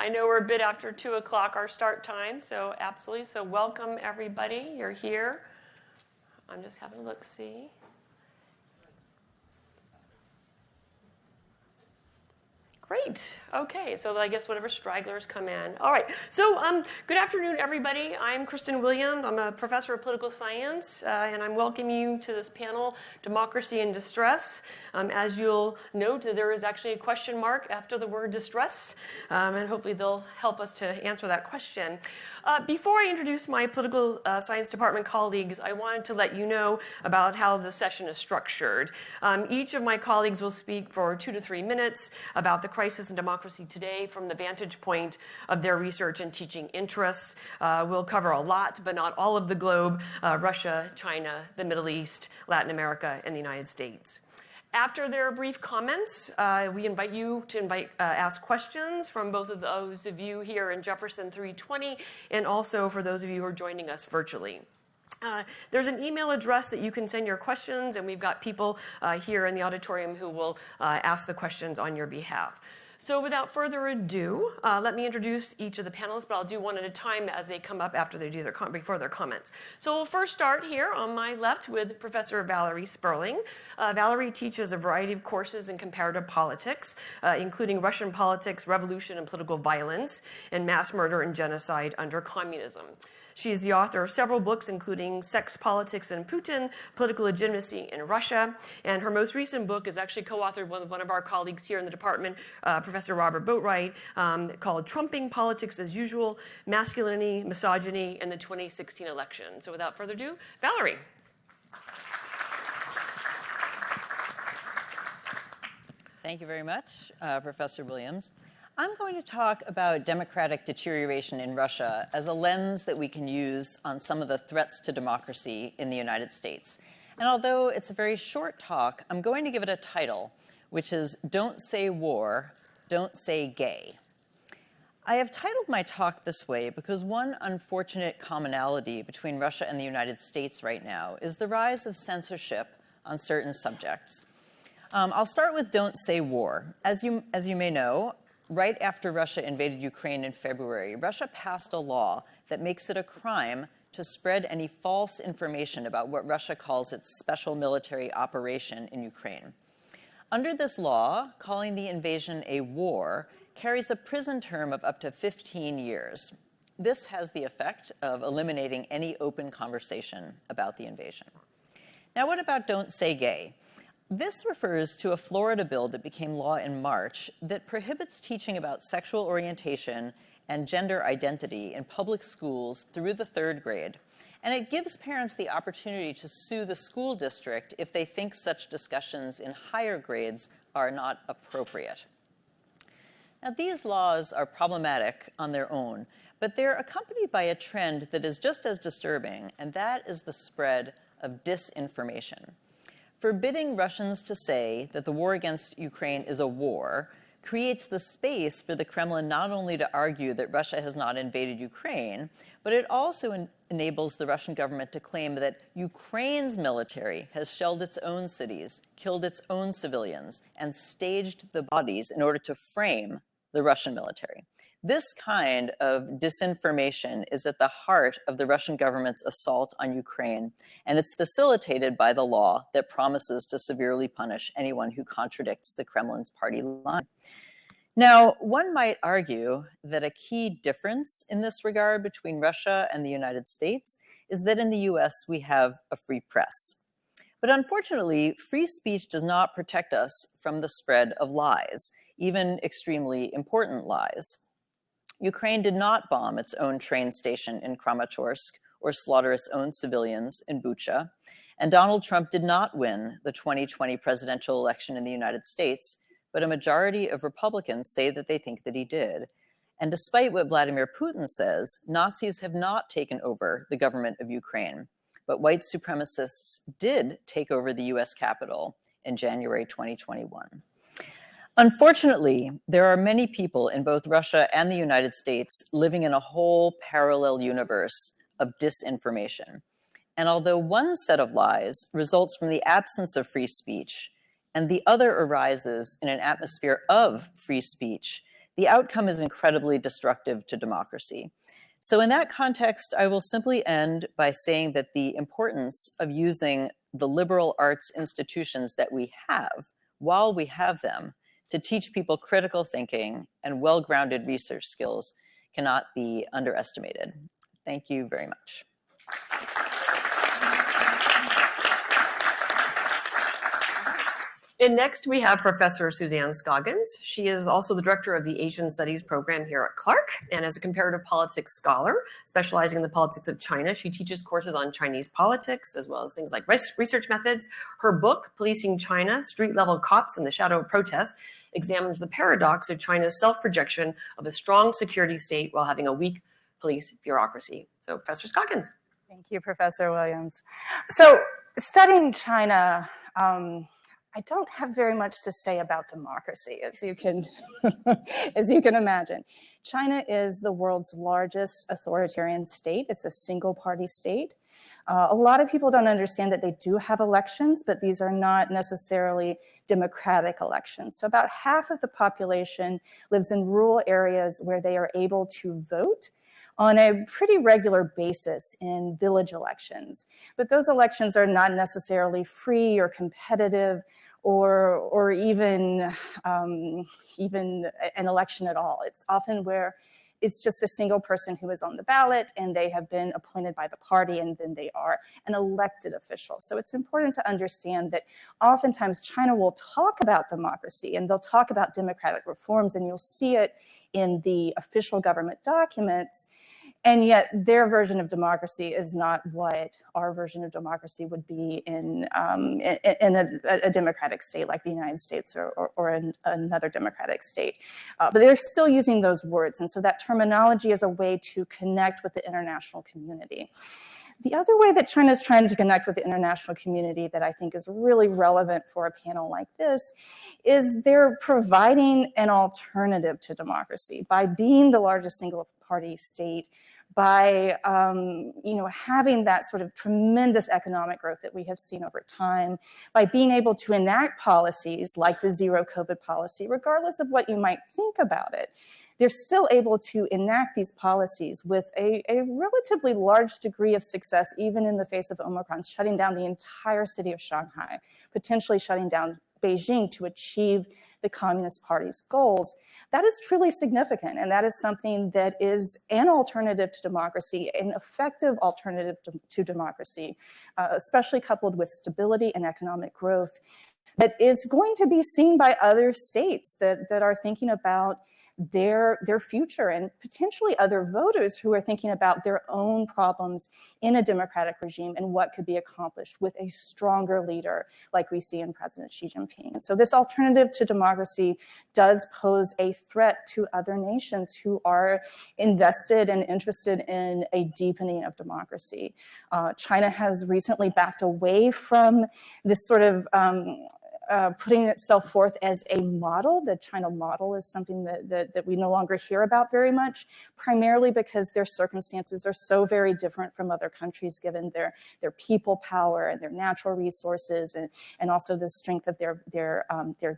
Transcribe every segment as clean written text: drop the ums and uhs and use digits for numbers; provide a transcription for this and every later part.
I know we're a bit after 2 o'clock, our start time, so absolutely. So welcome, everybody. You're here. I'm just having a look-see. Great. Okay, so I guess whatever stragglers come in. All right, so good afternoon, everybody. I'm Kristen Williams. I'm a professor of political science, and I'm welcoming you to this panel, Democracy in Distress. As you'll note, there is actually a question mark after the word distress, and hopefully they'll help us to answer that question. Before I introduce my political science department colleagues, I wanted to let you know about how the session is structured. Each of my colleagues will speak for 2 to 3 minutes about the crisis in democracy today from the vantage point of their research and teaching interests. We'll cover a lot, but not all of the globe, Russia, China, the Middle East, Latin America, and the United States. After their brief comments, we invite you to ask questions from both of those of you here in Jefferson 320 and also for those of you who are joining us virtually. There's an email address that you can send your questions, and we've got people here in the auditorium who will ask the questions on your behalf. So without further ado, let me introduce each of the panelists, but I'll do one at a time as they come up after they do before their comments. So we'll first start here on my left with Professor Valerie Sperling. Valerie teaches a variety of courses in comparative politics, including Russian politics, revolution and political violence, and mass murder and genocide under communism. She is the author of several books, including Sex, Politics, and Putin, Political Legitimacy in Russia. And her most recent book is actually co-authored with one of our colleagues here in the department, Professor Robert Boatwright, called Trumping Politics as Usual, Masculinity, Misogyny, and the 2016 Election. So without further ado, Valerie. Thank you very much, Professor Williams. I'm going to talk about democratic deterioration in Russia as a lens that we can use on some of the threats to democracy in the United States. And although it's a very short talk, I'm going to give it a title, which is Don't Say War, Don't Say Gay. I have titled my talk this way because one unfortunate commonality between Russia and the United States right now is the rise of censorship on certain subjects. I'll start with Don't Say War. As you may know, right after Russia invaded Ukraine in February, Russia passed a law that makes it a crime to spread any false information about what Russia calls its special military operation in Ukraine. Under this law, calling the invasion a war carries a prison term of up to 15 years. This has the effect of eliminating any open conversation about the invasion. Now, what about Don't Say Gay? This refers to a Florida bill that became law in March that prohibits teaching about sexual orientation and gender identity in public schools through the 3rd grade. And it gives parents the opportunity to sue the school district if they think such discussions in higher grades are not appropriate. Now, these laws are problematic on their own, but they're accompanied by a trend that is just as disturbing, and that is the spread of disinformation. Forbidding Russians to say that the war against Ukraine is a war creates the space for the Kremlin not only to argue that Russia has not invaded Ukraine, but it also enables the Russian government to claim that Ukraine's military has shelled its own cities, killed its own civilians, and staged the bodies in order to frame the Russian military. This kind of disinformation is at the heart of the Russian government's assault on Ukraine, and it's facilitated by the law that promises to severely punish anyone who contradicts the Kremlin's party line. Now, one might argue that a key difference in this regard between Russia and the United States is that in the US we have a free press. But unfortunately, free speech does not protect us from the spread of lies, even extremely important lies. Ukraine did not bomb its own train station in Kramatorsk or slaughter its own civilians in Bucha, and Donald Trump did not win the 2020 presidential election in the United States, but a majority of Republicans say that they think that he did. And despite what Vladimir Putin says, Nazis have not taken over the government of Ukraine, but white supremacists did take over the US Capitol in January 2021. Unfortunately, there are many people in both Russia and the United States living in a whole parallel universe of disinformation. And although one set of lies results from the absence of free speech, and the other arises in an atmosphere of free speech, the outcome is incredibly destructive to democracy. So in that context, I will simply end by saying that the importance of using the liberal arts institutions that we have, while we have them, to teach people critical thinking and well-grounded research skills cannot be underestimated. Thank you very much. And next we have Professor Suzanne Scoggins. She is also the director of the Asian Studies program here at Clark, and as a comparative politics scholar, specializing in the politics of China, she teaches courses on Chinese politics, as well as things like research methods. Her book, Policing China, Street-Level Cops in the Shadow of Protest, examines the paradox of China's self-projection of a strong security state while having a weak police bureaucracy. So, Professor Scoggins. Thank you, Professor Williams. So, studying China, I don't have very much to say about democracy, as you can, as you can imagine. China is the world's largest authoritarian state. It's a single-party state. A lot of people don't understand that they do have elections, but these are not necessarily democratic elections. So about half of the population lives in rural areas where they are able to vote on a pretty regular basis in village elections. But those elections are not necessarily free or competitive or even an election at all. It's often where it's just a single person who is on the ballot and they have been appointed by the party and then they are an elected official. So it's important to understand that oftentimes China will talk about democracy and they'll talk about democratic reforms, and you'll see it in the official government documents. And yet their version of democracy is not what our version of democracy would be in a democratic state like the United States or another democratic state. But they're still using those words. And so that terminology is a way to connect with the international community. The other way that China is trying to connect with the international community that I think is really relevant for a panel like this is they're providing an alternative to democracy by being the largest single-party state, by having that sort of tremendous economic growth that we have seen over time, by being able to enact policies like the zero COVID policy, regardless of what you might think about it. They're still able to enact these policies with a relatively large degree of success, even in the face of Omicron, shutting down the entire city of Shanghai, potentially shutting down Beijing to achieve the Communist Party's goals. That is truly significant, and that is something that is an alternative to democracy, an effective alternative to democracy, especially coupled with stability and economic growth, that is going to be seen by other states that are thinking about their future, and potentially other voters who are thinking about their own problems in a democratic regime and what could be accomplished with a stronger leader like we see in President Xi Jinping. So this alternative to democracy does pose a threat to other nations who are invested and interested in a deepening of democracy. China has recently backed away from this sort of putting itself forth as a model. The China model is something that we no longer hear about very much, primarily because their circumstances are so very different from other countries, given their people power and their natural resources, and also the strength of their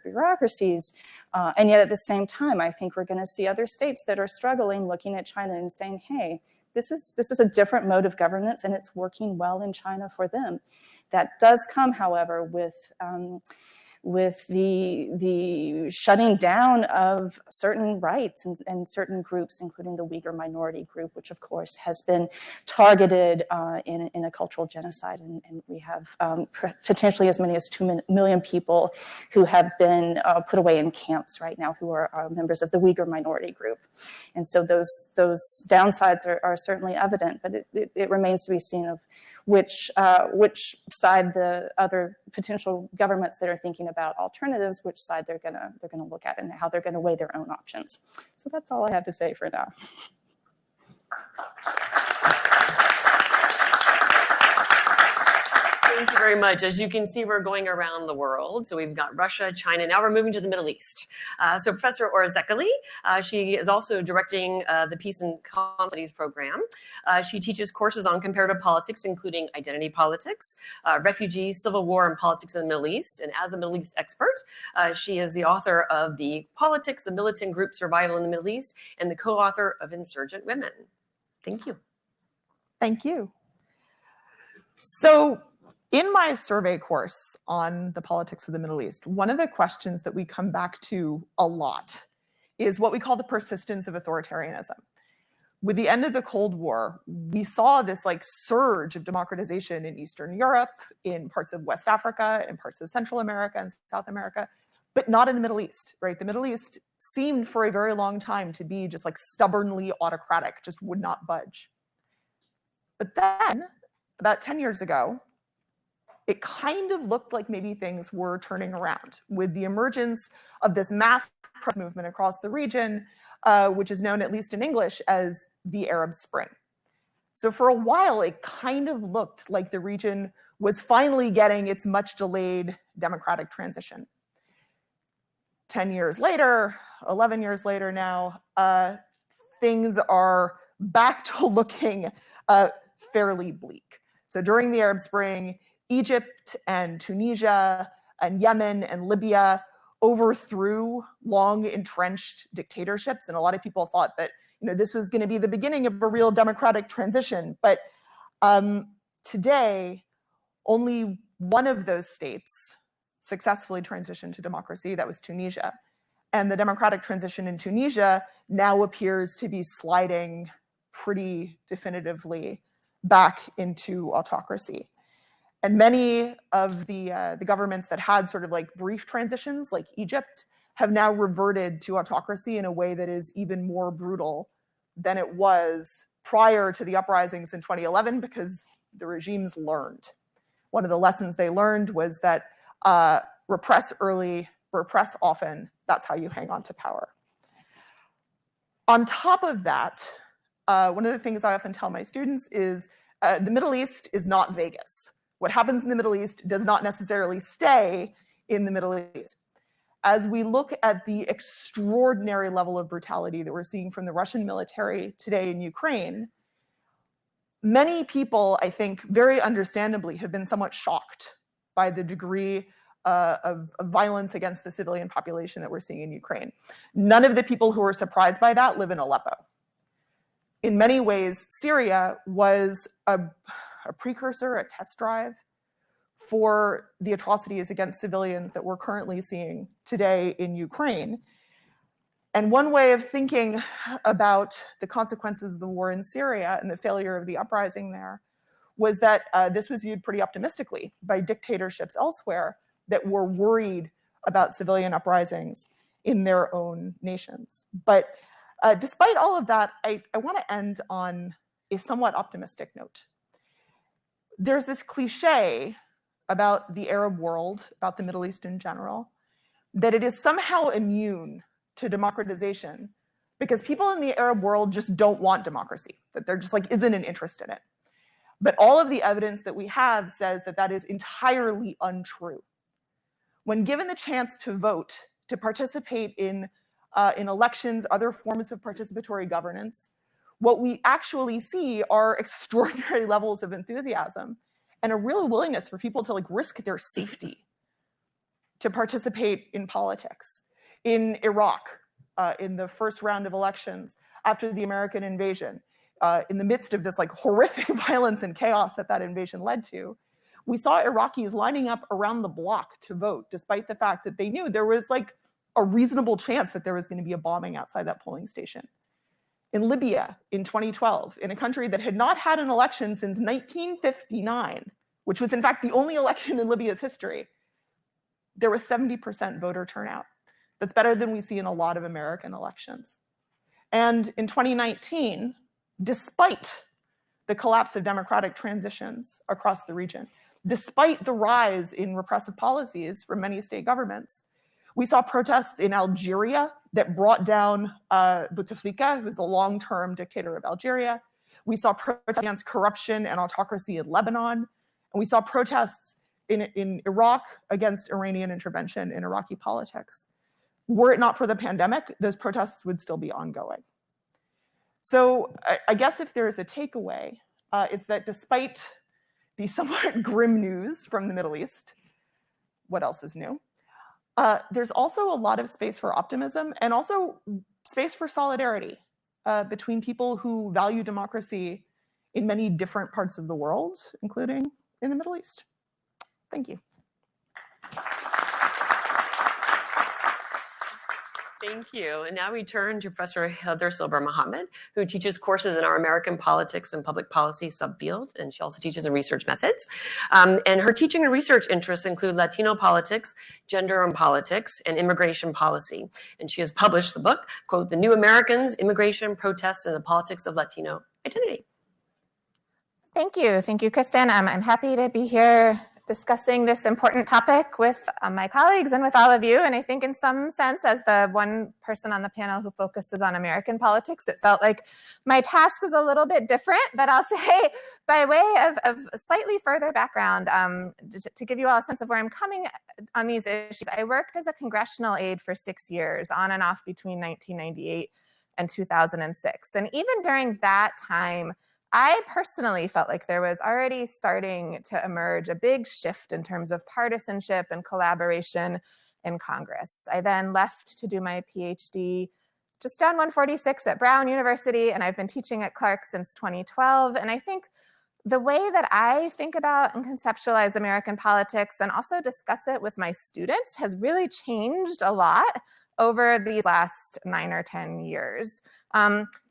bureaucracies. And yet at the same time, I think we're going to see other states that are struggling, looking at China and saying, hey, this is a different mode of governance, and it's working well in China for them. That does come, however, with the shutting down of certain rights and certain groups, including the Uyghur minority group, which of course has been targeted in a cultural genocide. And we have potentially as many as 2 million people who have been put away in camps right now who are members of the Uyghur minority group. And so those downsides are certainly evident, but it remains to be seen of which side the other potential governments that are thinking about alternatives, which side they're gonna look at and how they're gonna weigh their own options. So that's all I have to say for now. Thank you very much. As you can see, we're going around the world. So we've got Russia, China. Now we're moving to the Middle East. So Professor Orzekali, she is also directing the Peace and Conflict Studies program. She teaches courses on comparative politics, including identity politics, refugee, civil war, and politics in the Middle East. And as a Middle East expert, she is the author of the Politics of Militant Group Survival in the Middle East and the co-author of Insurgent Women. Thank you. Thank you. So in my survey course on the politics of the Middle East, one of the questions that we come back to a lot is what we call the persistence of authoritarianism. With the end of the Cold War, we saw this like surge of democratization in Eastern Europe, in parts of West Africa, in parts of Central America and South America, but not in the Middle East, right? The Middle East seemed for a very long time to be just like stubbornly autocratic, just would not budge. But then, about 10 years ago, it kind of looked like maybe things were turning around with the emergence of this mass protest movement across the region, which is known, at least in English, as the Arab Spring. So for a while, it kind of looked like the region was finally getting its much delayed democratic transition. 10 years later, 11 years later now, things are back to looking fairly bleak. So during the Arab Spring, Egypt and Tunisia and Yemen and Libya overthrew long entrenched dictatorships. And a lot of people thought that this was going to be the beginning of a real democratic transition. But today, only one of those states successfully transitioned to democracy. That was Tunisia. And the democratic transition in Tunisia now appears to be sliding pretty definitively back into autocracy. And many of the governments that had sort of like brief transitions, like Egypt, have now reverted to autocracy in a way that is even more brutal than it was prior to the uprisings in 2011, because the regimes learned. One of the lessons they learned was that repress early, repress often. That's how you hang on to power. On top of that, one of the things I often tell my students is the Middle East is not Vegas. What happens in the Middle East does not necessarily stay in the Middle East. As we look at the extraordinary level of brutality that we're seeing from the Russian military today in Ukraine, many people, I think, very understandably, have been somewhat shocked by the degree of violence against the civilian population that we're seeing in Ukraine. None of the people who are surprised by that live in Aleppo. In many ways, Syria was a precursor, a test drive for the atrocities against civilians that we're currently seeing today in Ukraine. And one way of thinking about the consequences of the war in Syria and the failure of the uprising there was that this was viewed pretty optimistically by dictatorships elsewhere that were worried about civilian uprisings in their own nations. But despite all of that, I want to end on a somewhat optimistic note. There's this cliche about the Arab world, about the Middle East in general, that it is somehow immune to democratization because people in the Arab world just don't want democracy, that there just like isn't an interest in it. But all of the evidence that we have says that that is entirely untrue. When given the chance to vote, to participate in elections, other forms of participatory governance, what we actually see are extraordinary levels of enthusiasm and a real willingness for people to like risk their safety to participate in politics. In Iraq, in the first round of elections after the American invasion, in the midst of this like horrific violence and chaos that that invasion led to, we saw Iraqis lining up around the block to vote, despite the fact that they knew there was like a reasonable chance that there was going to be a bombing outside that polling station. In Libya in 2012, in a country that had not had an election since 1959, which was in fact the only election in Libya's history, there was 70% voter turnout. That's better than we see in a lot of American elections. And in 2019, despite the collapse of democratic transitions across the region, despite the rise in repressive policies from many state governments, we saw protests in Algeria that brought down Bouteflika, who was the long-term dictator of Algeria. We saw protests against corruption and autocracy in Lebanon And we saw protests in Iraq against Iranian intervention in Iraqi politics. Were it not for the pandemic, those protests would still be ongoing. So I guess if there is a takeaway, it's that despite the somewhat grim news from the Middle East, what else is new? There's also a lot of space for optimism and also space for solidarity between people who value democracy in many different parts of the world, including in the Middle East. Thank you. Thank you. And now we turn to Professor Heather Silber-Mohammed, who teaches courses in our American politics and public policy subfield, and she also teaches in research methods. And her teaching and research interests include Latino politics, gender and politics, and immigration policy. And she has published the book, quote, "The New Americans, Immigration, Protests, and the Politics of Latino Identity." Thank you, Kristen. I'm happy to be here discussing this important topic with my colleagues and with all of you. And I think in some sense, as the one person on the panel who focuses on American politics, it felt like my task was a little bit different, but I'll say by way of slightly further background, to give you all a sense of where I'm coming on these issues, I worked as a congressional aide for 6 years, on and off between 1998 and 2006. And even during that time, I personally felt like there was already starting to emerge a big shift in terms of partisanship and collaboration in Congress. I then left to do my PhD just down 146 at Brown University, and I've been teaching at Clark since 2012. And I think the way that I think about and conceptualize American politics and also discuss it with my students has really changed a lot over these last 9 or 10 years.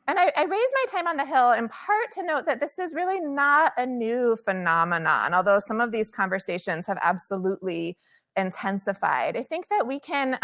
And I raised my time on the Hill in part to note that this is really not a new phenomenon, although some of these conversations have absolutely intensified. I think that we can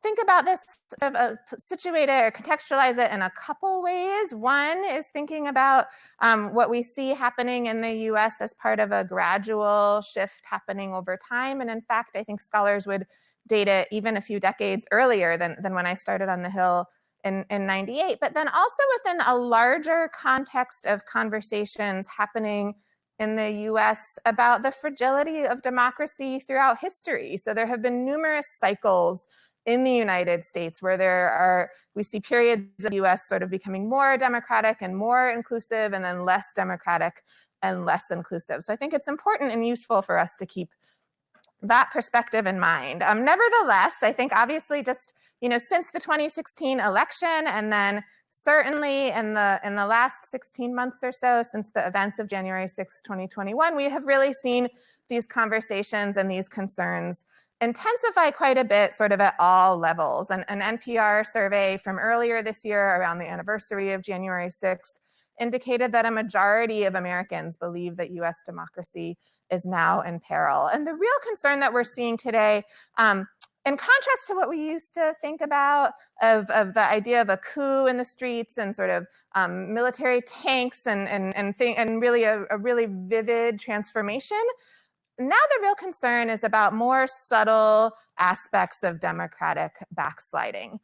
think about this, sort of situate it or contextualize it in a couple ways. One is thinking about what we see happening in the US as part of a gradual shift happening over time. And in fact, I think scholars would date it even a few decades earlier than when I started on the Hill in 98, but then also within a larger context of conversations happening in the US about the fragility of democracy throughout history. So there have been numerous cycles in the United States where we see periods of the US sort of becoming more democratic and more inclusive, and then less democratic and less inclusive. So I think it's important and useful for us to keep that perspective in mind. Nevertheless, I think obviously just, since the 2016 election, and then certainly in the last 16 months or so, since the events of January 6, 2021, we have really seen these conversations and these concerns intensify quite a bit, sort of at all levels. And an NPR survey from earlier this year around the anniversary of January 6th indicated that a majority of Americans believe that US democracy is now in peril. And the real concern that we're seeing today, in contrast to what we used to think about of the idea of a coup in the streets and sort of military tanks and really a really vivid transformation, now the real concern is about more subtle aspects of democratic backsliding.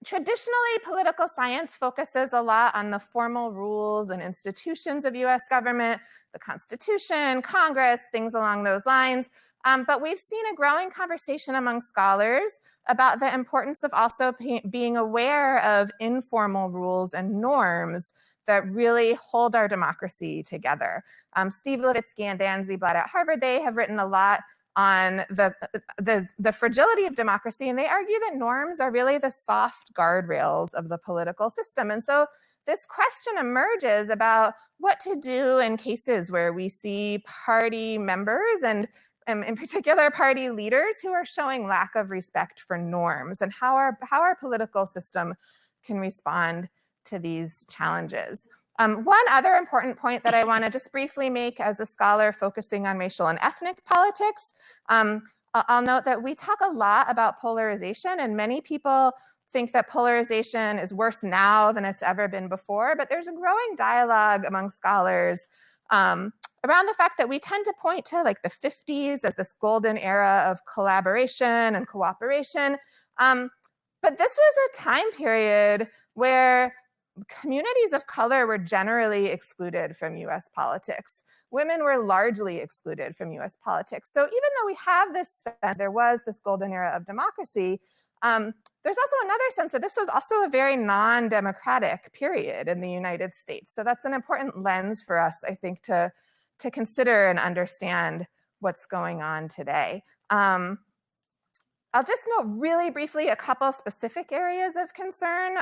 Traditionally, political science focuses a lot on the formal rules and institutions of US government, the Constitution, Congress, things along those lines. But we've seen a growing conversation among scholars about the importance of also being aware of informal rules and norms that really hold our democracy together. Steve Levitsky and Dan Ziblatt at Harvard, they have written a lot on the fragility of democracy, and they argue that norms are really the soft guardrails of the political system. And so this question emerges about what to do in cases where we see party members and in particular party leaders who are showing lack of respect for norms, and how our political system can respond to these challenges. One other important point that I want to just briefly make as a scholar focusing on racial and ethnic politics, I'll note that we talk a lot about polarization, and many people think that polarization is worse now than it's ever been before, but there's a growing dialogue among scholars around the fact that we tend to point to like the 50s as this golden era of collaboration and cooperation. But this was a time period where communities of color were generally excluded from US politics. Women were largely excluded from US politics. So even though we have this sense, there was this golden era of democracy, there's also another sense that this was also a very non-democratic period in the United States. So that's an important lens for us, I think, to consider and understand what's going on today. I'll just note really briefly a couple specific areas of concern.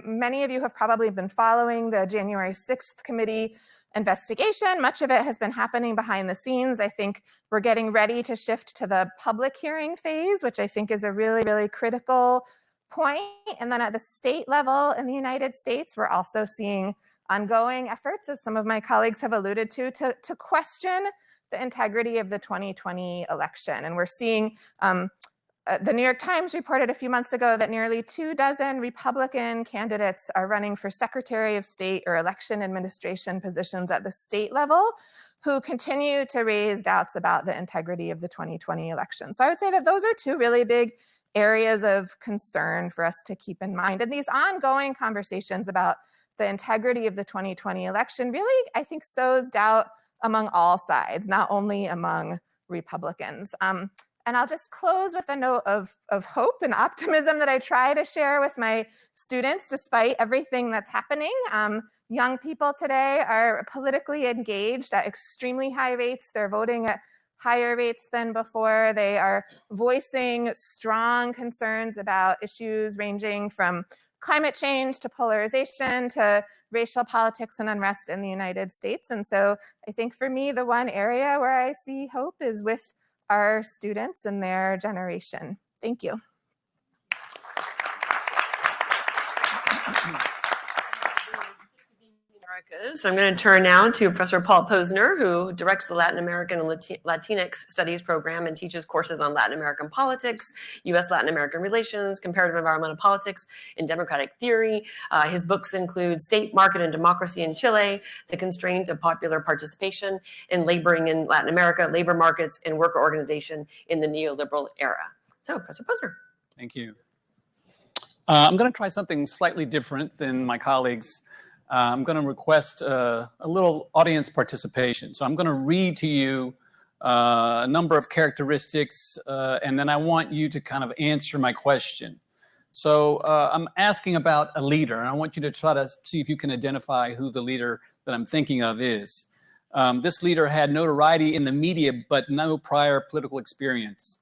Many of you have probably been following the January 6th committee investigation. Much of it has been happening behind the scenes. I think we're getting ready to shift to the public hearing phase, which I think is a really, really critical point. And then at the state level in the United States, we're also seeing ongoing efforts, as some of my colleagues have alluded to question the integrity of the 2020 election. And we're seeing the New York Times reported a few months ago that nearly 24 Republican candidates are running for Secretary of State or election administration positions at the state level who continue to raise doubts about the integrity of the 2020 election. So I would say that those are two really big areas of concern for us to keep in mind. And these ongoing conversations about the integrity of the 2020 election really, I think, sows doubt among all sides, not only among Republicans. And I'll just close with a note of hope and optimism that I try to share with my students despite everything that's happening. Young people today are politically engaged at extremely high rates. They're voting at higher rates than before. They are voicing strong concerns about issues ranging from climate change to polarization to racial politics and unrest in the United States. And so I think for me, the one area where I see hope is with our students and their generation. Thank you. So I'm going to turn now to Professor Paul Posner, who directs the Latin American and Latinx Studies program and teaches courses on Latin American politics, U.S.-Latin American relations, comparative environmental politics, and democratic theory. His books include State, Market, and Democracy in Chile, The Constraint of Popular Participation in Laboring in Latin America, Labor Markets, and Worker Organization in the Neoliberal Era. So, Professor Posner. Thank you. I'm going to try something slightly different than my colleagues. I'm going to request a little audience participation. So I'm going to read to you a number of characteristics, and then I want you to kind of answer my question. So I'm asking about a leader, and I want you to try to see if you can identify who the leader that I'm thinking of is. This leader had notoriety in the media, but no prior political experience.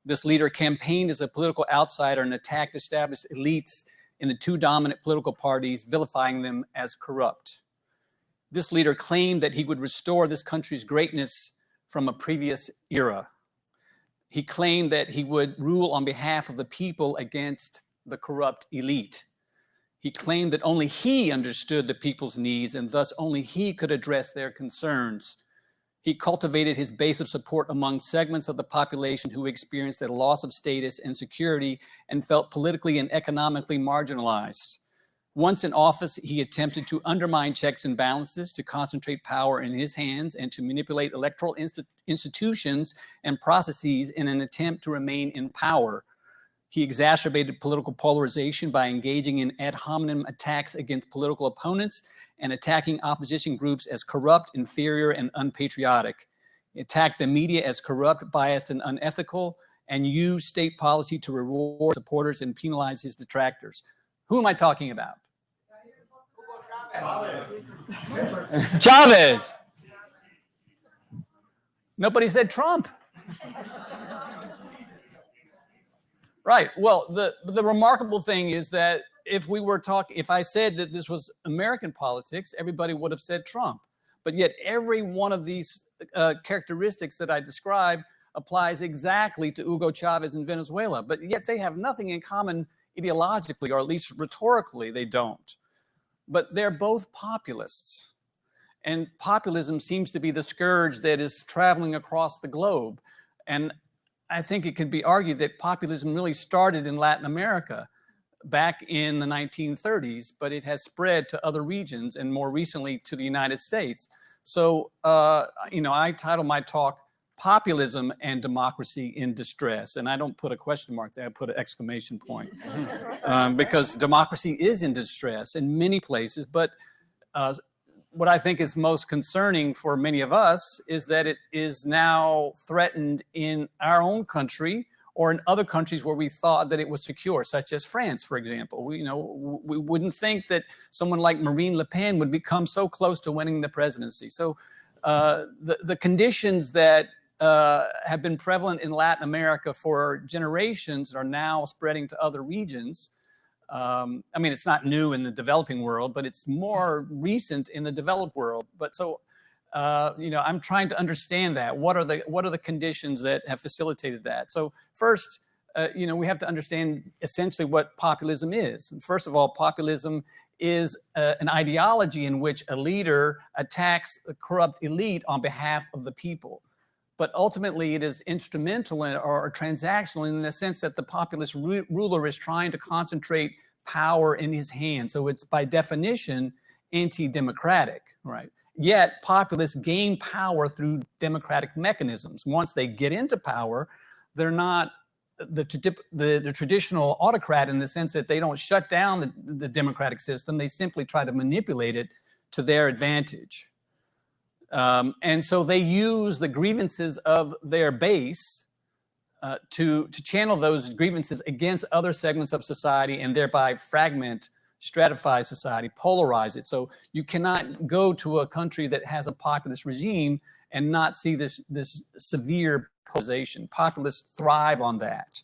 This leader campaigned as a political outsider and attacked established elites in the two dominant political parties, vilifying them as corrupt. This leader claimed that he would restore this country's greatness from a previous era. He claimed that he would rule on behalf of the people against the corrupt elite. He claimed that only he understood the people's needs and thus only he could address their concerns. He cultivated his base of support among segments of the population who experienced a loss of status and security and felt politically and economically marginalized. Once in office, he attempted to undermine checks and balances, to concentrate power in his hands, and to manipulate electoral institutions and processes in an attempt to remain in power. He exacerbated political polarization by engaging in ad hominem attacks against political opponents and attacking opposition groups as corrupt, inferior, and unpatriotic. He attacked the media as corrupt, biased, and unethical, and used state policy to reward supporters and penalize his detractors. Who am I talking about? Chavez. Nobody said Trump. Right. Well, the remarkable thing is that if I said that this was American politics, everybody would have said Trump. But yet every one of these characteristics that I described applies exactly to Hugo Chavez in Venezuela. But yet they have nothing in common ideologically, or at least rhetorically, they don't. But they're both populists. And populism seems to be the scourge that is traveling across the globe. And I think it could be argued that populism really started in Latin America back in the 1930s, but it has spread to other regions and more recently to the United States. So, I title my talk, populism and democracy in distress. And I don't put a question mark there, I put an exclamation point. Because democracy is in distress in many places, but what I think is most concerning for many of us is that it is now threatened in our own country or in other countries where we thought that it was secure, such as France, for example. We wouldn't think that someone like Marine Le Pen would become so close to winning the presidency. So the conditions that have been prevalent in Latin America for generations are now spreading to other regions. I mean, it's not new in the developing world, but it's more recent in the developed world. But so, I'm trying to understand that. What are the conditions that have facilitated that? So first, we have to understand essentially what populism is. First of all, populism is an ideology in which a leader attacks a corrupt elite on behalf of the people. But ultimately, it is instrumental or transactional in the sense that the populist ruler is trying to concentrate power in his hands. So it's by definition anti-democratic, right? Yet populists gain power through democratic mechanisms. Once they get into power, they're not the traditional autocrat in the sense that they don't shut down the democratic system. They simply try to manipulate it to their advantage. And so they use the grievances of their base to channel those grievances against other segments of society and thereby fragment, stratify society, polarize it. So you cannot go to a country that has a populist regime and not see this severe polarization. Populists thrive on that.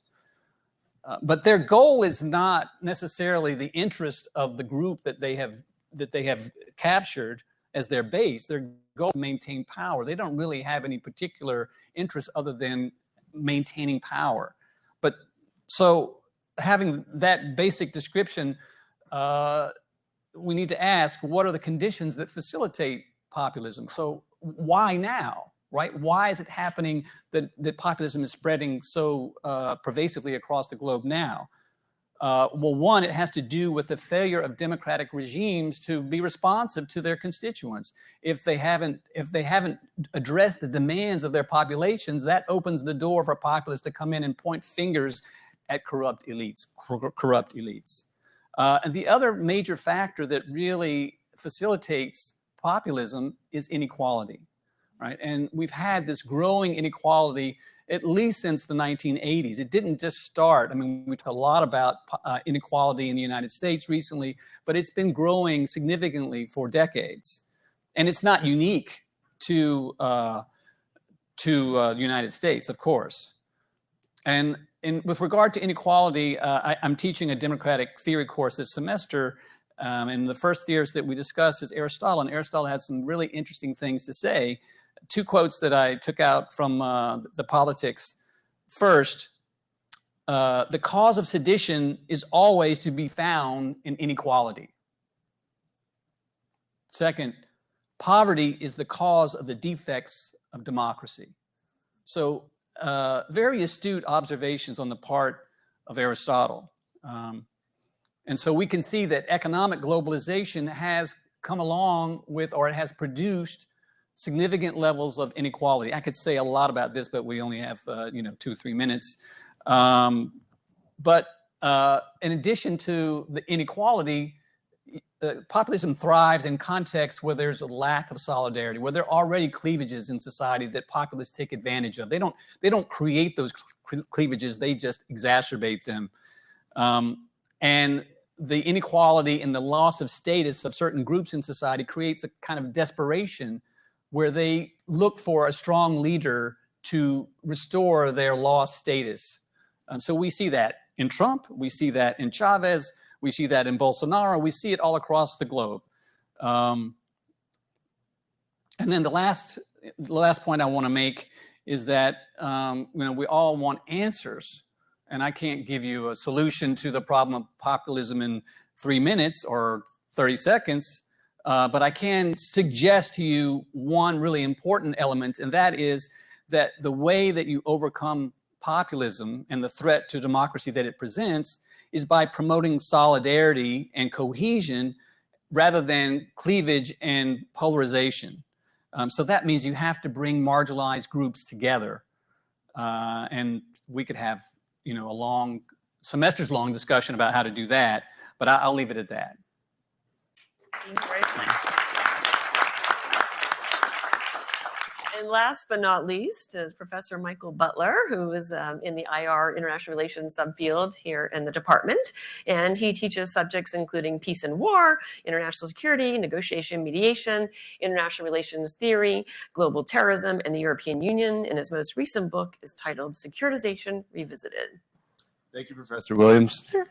But their goal is not necessarily the interest of the group that they have captured as their base. Their goal is to maintain power. They don't really have any particular interest other than maintaining power. But so having that basic description, we need to ask, what are the conditions that facilitate populism? So why now, right? Why is it happening that populism is spreading so pervasively across the globe now? Well, one, it has to do with the failure of democratic regimes to be responsive to their constituents. If they haven't addressed the demands of their populations, that opens the door for populists to come in and point fingers at corrupt elites. And the other major factor that really facilitates populism is inequality, right? And we've had this growing inequality at least since the 1980s. It didn't just start. I mean, we talk a lot about inequality in the United States recently, but it's been growing significantly for decades. And it's not unique to the United States, of course. And with regard to inequality, I'm teaching a democratic theory course this semester. And the first theorist that we discuss is Aristotle. And Aristotle has some really interesting things to say. Two quotes that I took out from the Politics. First, the cause of sedition is always to be found in inequality. Second, poverty is the cause of the defects of democracy. So very astute observations on the part of Aristotle. And so we can see that economic globalization has come along with, or it has produced, significant levels of inequality. I could say a lot about this, but we only have 2 or 3 minutes. But in addition to the inequality, populism thrives in contexts where there's a lack of solidarity, where there are already cleavages in society that populists take advantage of. They don't create those cleavages; they just exacerbate them. And the inequality and the loss of status of certain groups in society creates a kind of desperation where they look for a strong leader to restore their lost status. So we see that in Trump, we see that in Chavez, we see that in Bolsonaro, we see it all across the globe. And then the last point I want to make is that we all want answers, and I can't give you a solution to the problem of populism in 3 minutes or 30 seconds. But I can suggest to you one really important element, and that is that the way that you overcome populism and the threat to democracy that it presents is by promoting solidarity and cohesion rather than cleavage and polarization. So that means you have to bring marginalized groups together. And we could have, a long, semesters-long discussion about how to do that, but I'll leave it at that. And last but not least is Professor Michael Butler, who is in the IR International Relations subfield here in the department. And he teaches subjects including peace and war, international security, negotiation, mediation, international relations theory, global terrorism, and the European Union. And his most recent book is titled Securitization Revisited. Thank you, Professor Williams. Sure.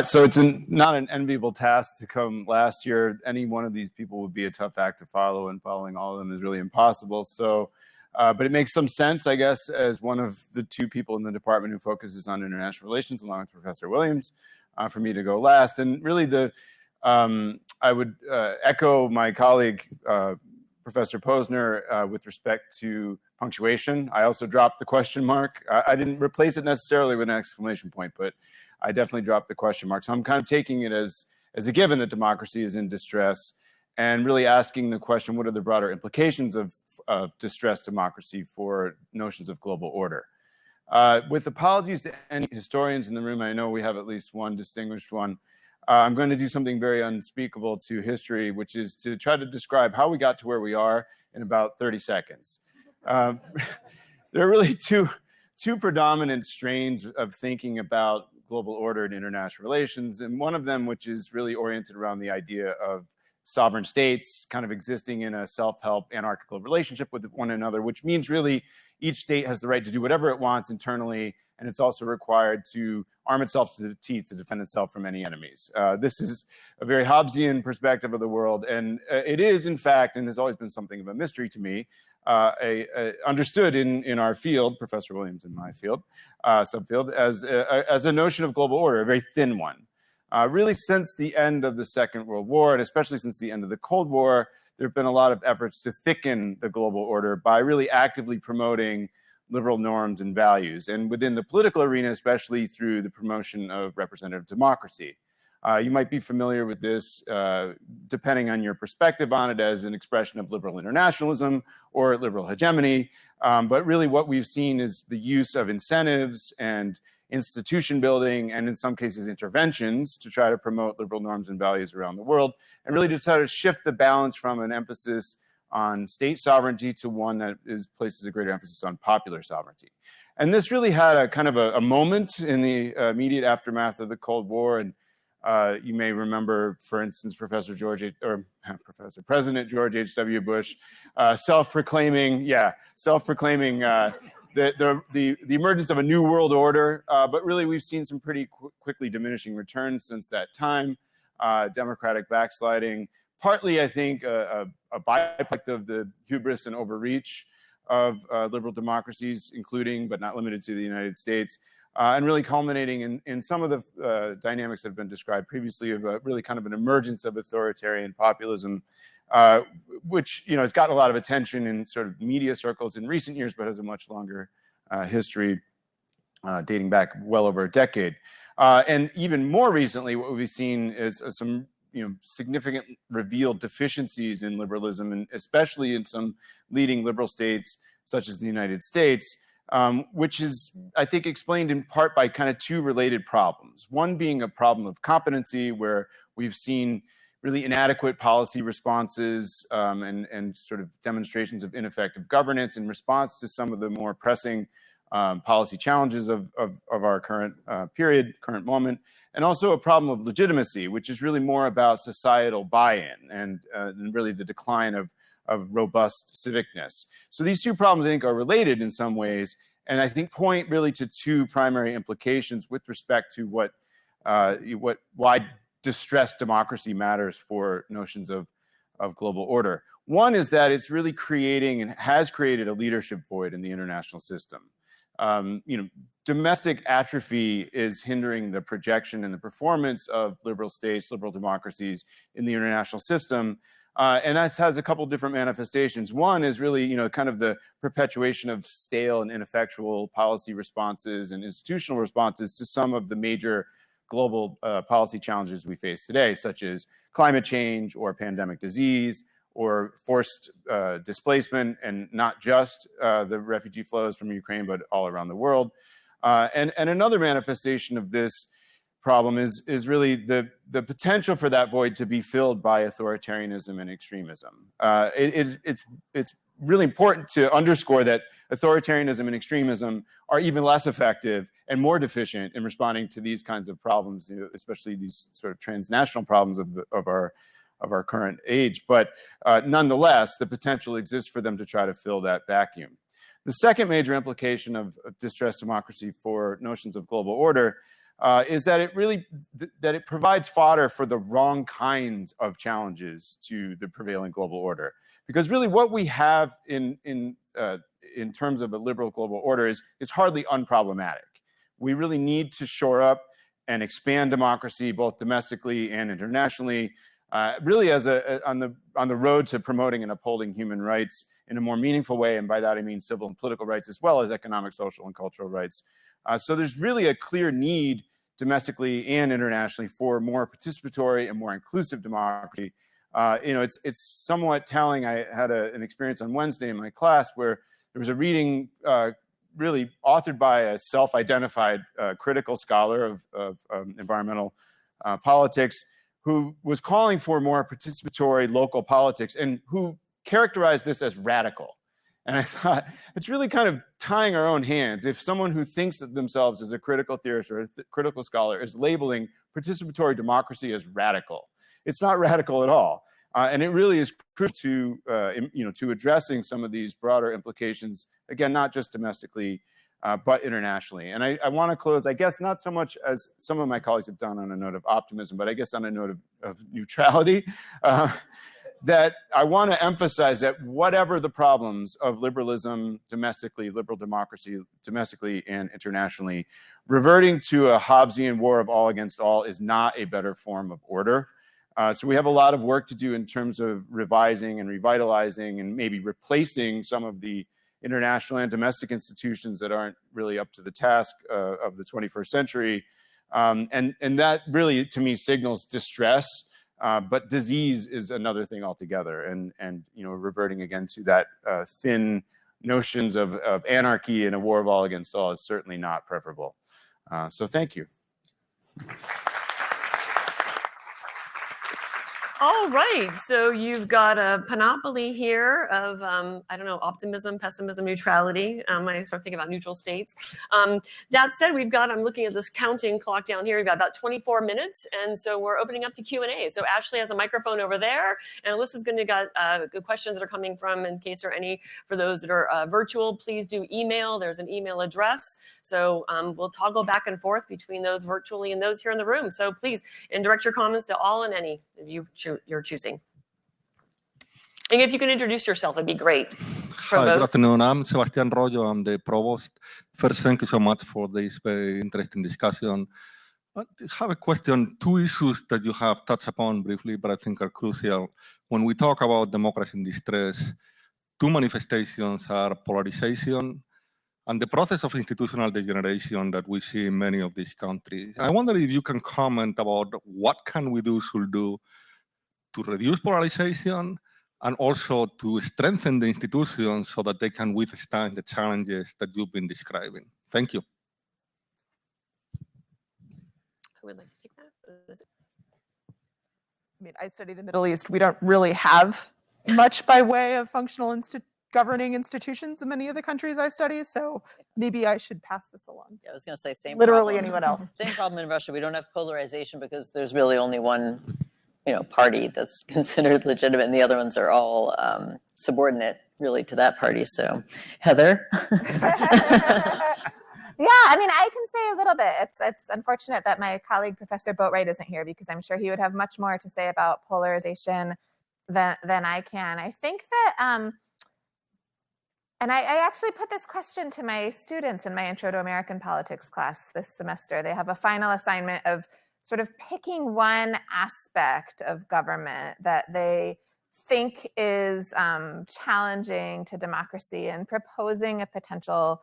So it's not an enviable task to come last year. Any one of these people would be a tough act to follow, and following all of them is really impossible. So, but it makes some sense, I guess, as one of the two people in the department who focuses on international relations, along with Professor Williams, for me to go last. And really, I would echo my colleague, Professor Posner, with respect to punctuation. I also dropped the question mark. I didn't replace it necessarily with an exclamation point, but I definitely dropped the question mark. So I'm kind of taking it as a given that democracy is in distress, and really asking the question, what are the broader implications of distressed democracy for notions of global order? With apologies to any historians in the room, I know we have at least one distinguished one. I'm going to do something very unspeakable to history, which is to try to describe how we got to where we are in about 30 seconds. There are really two predominant strains of thinking about global order and international relations, and one of them, which is really oriented around the idea of sovereign states kind of existing in a self-help anarchical relationship with one another, which means really each state has the right to do whatever it wants internally, and it's also required to arm itself to the teeth to defend itself from any enemies. This is a very Hobbesian perspective of the world, and it is, in fact, and has always been something of a mystery to me, understood in our field, Professor Williams in my field, subfield, as a notion of global order, a very thin one. Really, since the end of the Second World War, and especially since the end of the Cold War, there have been a lot of efforts to thicken the global order by really actively promoting liberal norms and values, and within the political arena, especially through the promotion of representative democracy. You might be familiar with this, depending on your perspective on it, as an expression of liberal internationalism or liberal hegemony. But really what we've seen is the use of incentives and institution building, and in some cases interventions, to try to promote liberal norms and values around the world, and really to try to shift the balance from an emphasis on state sovereignty to one that places a greater emphasis on popular sovereignty. And this really had a kind of a moment in the immediate aftermath of the Cold War. And you may remember, for instance, President George H.W. Bush self-proclaiming the emergence of a new world order. But really, we've seen some pretty quickly diminishing returns since that time, democratic backsliding, partly, I think, a byproduct of the hubris and overreach of liberal democracies, including but not limited to the United States, and really culminating in some of the dynamics that have been described previously of really kind of an emergence of authoritarian populism, which has gotten a lot of attention in sort of media circles in recent years, but has a much longer history dating back well over a decade. And even more recently, what we've seen is some significant revealed deficiencies in liberalism, and especially in some leading liberal states, such as the United States, which is, I think, explained in part by kind of two related problems. One being a problem of competency, where we've seen really inadequate policy responses and sort of demonstrations of ineffective governance in response to some of the more pressing policy challenges of our current current moment, and also a problem of legitimacy, which is really more about societal buy-in and really the decline of robust civicness. So these two problems, I think, are related in some ways, and I think point really to two primary implications with respect to why distressed democracy matters for notions of global order. One is that it's really creating and has created a leadership void in the international system. Domestic atrophy is hindering the projection and the performance of liberal states, liberal democracies in the international system. And that has a couple different manifestations. One is really, kind of the perpetuation of stale and ineffectual policy responses and institutional responses to some of the major global policy challenges we face today, such as climate change or pandemic disease or forced displacement, and not just the refugee flows from Ukraine, but all around the world. And another manifestation of this problem is really the potential for that void to be filled by authoritarianism and extremism. It's really important to underscore that authoritarianism and extremism are even less effective and more deficient in responding to these kinds of problems, especially these sort of transnational problems of our current age. But nonetheless, the potential exists for them to try to fill that vacuum. The second major implication of distressed democracy for notions of global order is that it provides fodder for the wrong kinds of challenges to the prevailing global order. Because really, what we have in terms of a liberal global order is hardly unproblematic. We really need to shore up and expand democracy both domestically and internationally, really as on the road to promoting and upholding human rights in a more meaningful way, and by that I mean civil and political rights as well as economic, social, and cultural rights. So there's really a clear need domestically and internationally for more participatory and more inclusive democracy. It's somewhat telling. I had an experience on Wednesday in my class where there was a reading really authored by a self-identified critical scholar of environmental politics who was calling for more participatory local politics and who characterized this as radical. And I thought, it's really kind of tying our own hands. If someone who thinks of themselves as a critical theorist or a critical scholar is labeling participatory democracy as radical, it's not radical at all. And it really is crucial to addressing some of these broader implications, again, not just domestically, but internationally. And I want to close, I guess, not so much as some of my colleagues have done on a note of optimism, but I guess on a note of neutrality. That I want to emphasize that whatever the problems of liberalism domestically, liberal democracy domestically and internationally, reverting to a Hobbesian war of all against all is not a better form of order. So we have a lot of work to do in terms of revising and revitalizing and maybe replacing some of the international and domestic institutions that aren't really up to the task of the 21st century. And that really, to me, signals distress. But disease is another thing altogether, and reverting again to that thin notions of anarchy and a war of all against all is certainly not preferable. So thank you. All right, so you've got a panoply here of, optimism, pessimism, neutrality. I start thinking about neutral states. That said, I'm looking at this counting clock down here. We've got about 24 minutes, and so we're opening up to Q&A. So Ashley has a microphone over there, and Alyssa's going to got good questions that are coming from, in case there are any, for those that are virtual, please do email. There's an email address. So we'll toggle back and forth between those virtually and those here in the room. So please, and direct your comments to all and any of you're choosing. And if you can introduce yourself, it'd be great. Hi, good afternoon. I'm Sebastian Royo. I'm the provost. First, thank you so much for this very interesting discussion. I have a question, two issues that you have touched upon briefly, but I think are crucial. When we talk about democracy in distress, two manifestations are polarization and the process of institutional degeneration that we see in many of these countries. I wonder if you can comment about what can we do, should do, to reduce polarization and also to strengthen the institutions so that they can withstand the challenges that you've been describing. Thank you. Who would like to take that? I mean, I study the Middle East. We don't really have much by way of functional governing institutions in many of the countries I study, so maybe I should pass this along. Yeah, I was going to say same literally problem. Anyone else. Same problem in Russia. We don't have polarization because there's really only one party that's considered legitimate, and the other ones are all subordinate, really, to that party. So, Heather. Yeah, I mean, I can say a little bit. It's unfortunate that my colleague, Professor Boatwright, isn't here because I'm sure he would have much more to say about polarization than I can. I think that, and I actually put this question to my students in my Intro to American Politics class this semester. They have a final assignment of sort of picking one aspect of government that they think is challenging to democracy and proposing a potential